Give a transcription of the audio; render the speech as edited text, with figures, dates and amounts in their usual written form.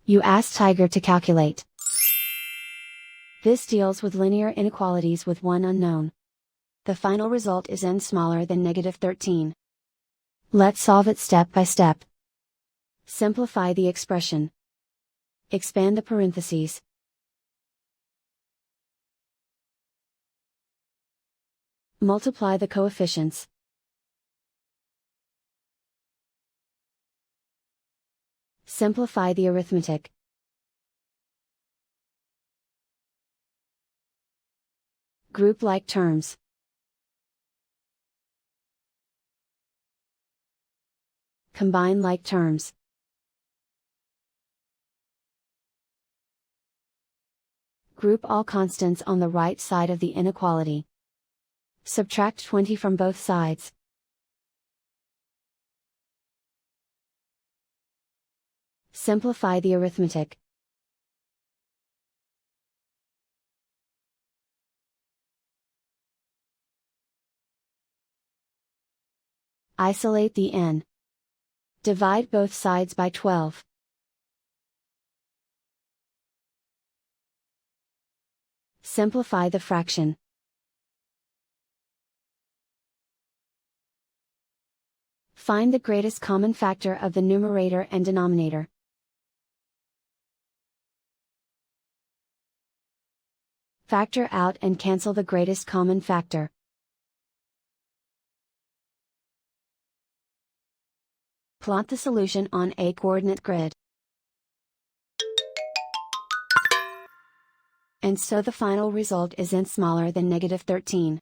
You ask Tiger to calculate. This deals with linear inequalities with one unknown. The final result is n smaller than -13. Let's solve it step by step. Simplify the expression. Expand the parentheses. Multiply the coefficients. Simplify the arithmetic. Group like terms. Combine like terms. Group all constants on the right side of the inequality. Subtract 20 from both sides. Simplify the arithmetic. Isolate the n. Divide both sides by 12. Simplify the fraction. Find the greatest common factor of the numerator and denominator. Factor out and cancel the greatest common factor. Plot the solution on a coordinate grid. And so the final result is n smaller than -13.